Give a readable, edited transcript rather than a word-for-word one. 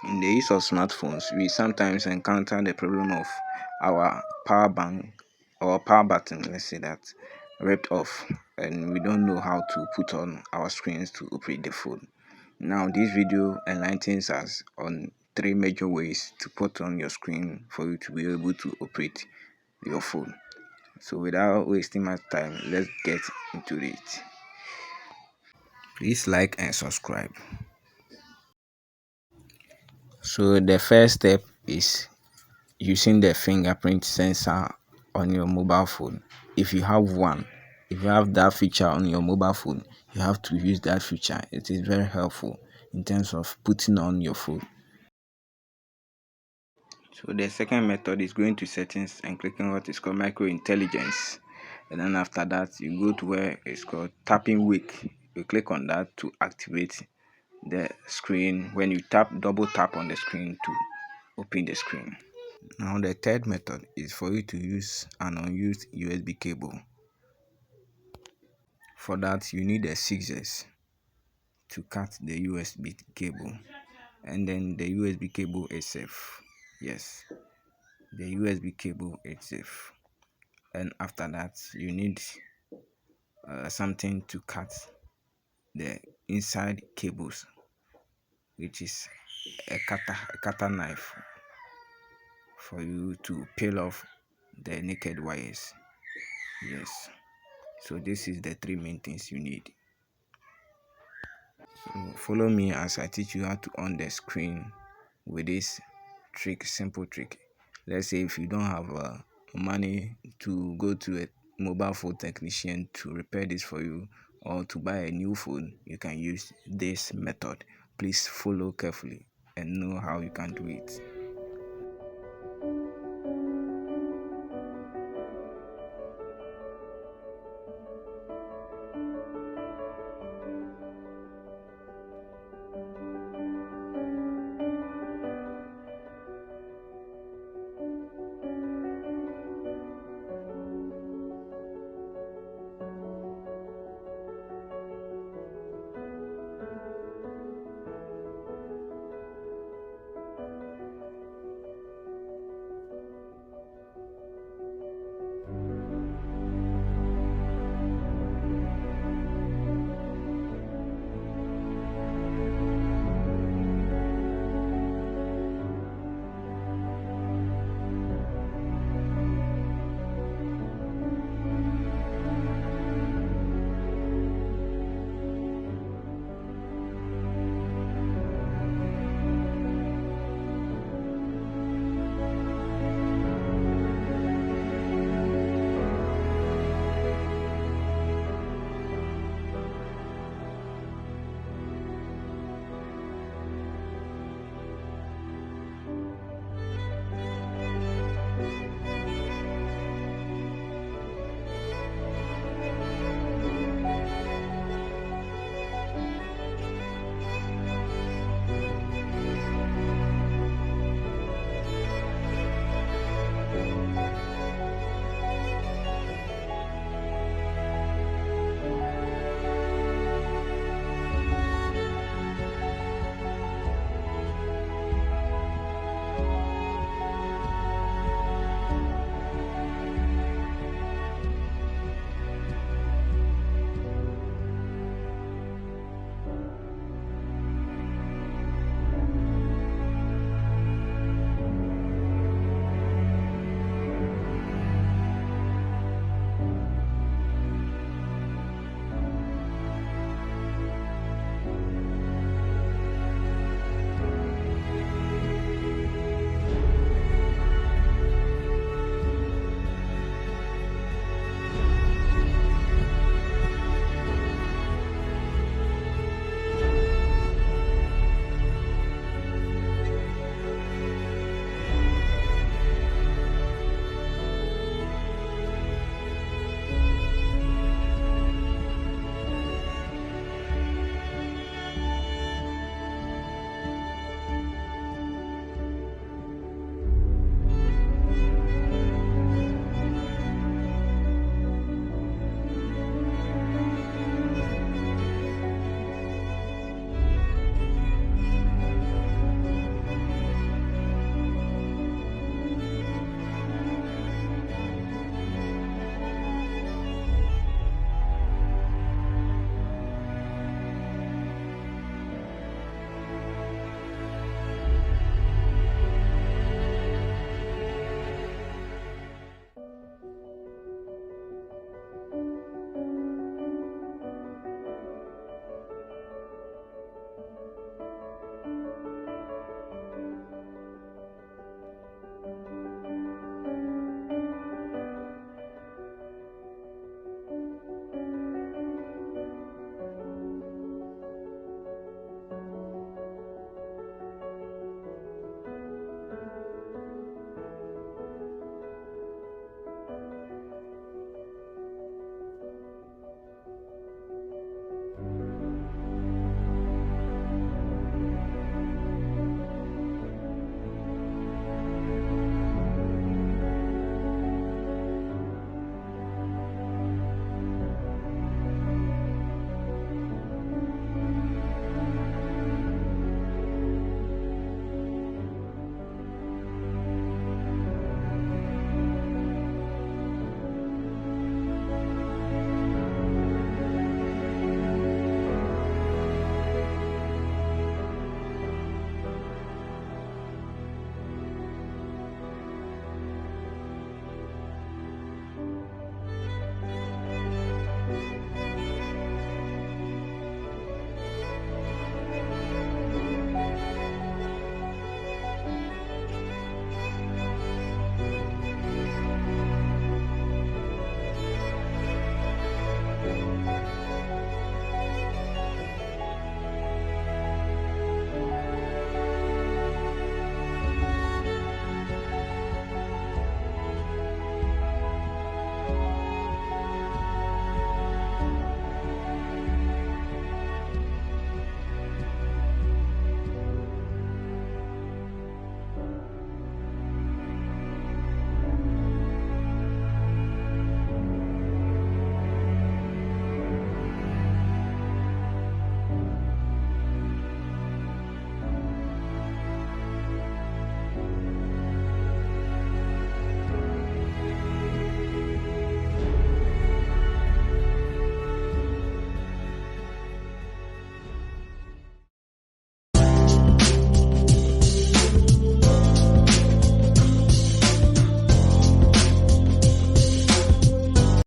In the use of smartphones, we sometimes encounter the problem of our power bank or power button, let's say that, ripped off, and we don't know how to put on our screens to operate the phone. Now, this video enlightens us on three major ways to put on your screen for you to be able to operate your phone. So, without wasting much time, let's get into it. Please like and subscribe. So, the first step is using the fingerprint sensor on your mobile phone. If you have one, if you have that feature on your mobile phone, you have to use that feature. It is very helpful in terms of putting on your phone. So the second method is going to settings and clicking what is called micro intelligence, and then after that you go to where it's called tapping wake. You click on that to activate the screen. When you double tap on the screen to open the screen. Now the third method is for you to use an unused USB cable. For that you need a scissors to cut the USB cable, and then the USB cable itself. Yes, the USB cable itself. And after that you need something to cut the inside cables, which is a cutter knife for you to peel off the naked wires. Yes, so this is the three main things you need. So follow me as I teach you how to on the screen with this simple trick. Let's say if you don't have money to go to a mobile phone technician to repair this for you or to buy a new phone, you can use this method. Please follow carefully and know how you can do it.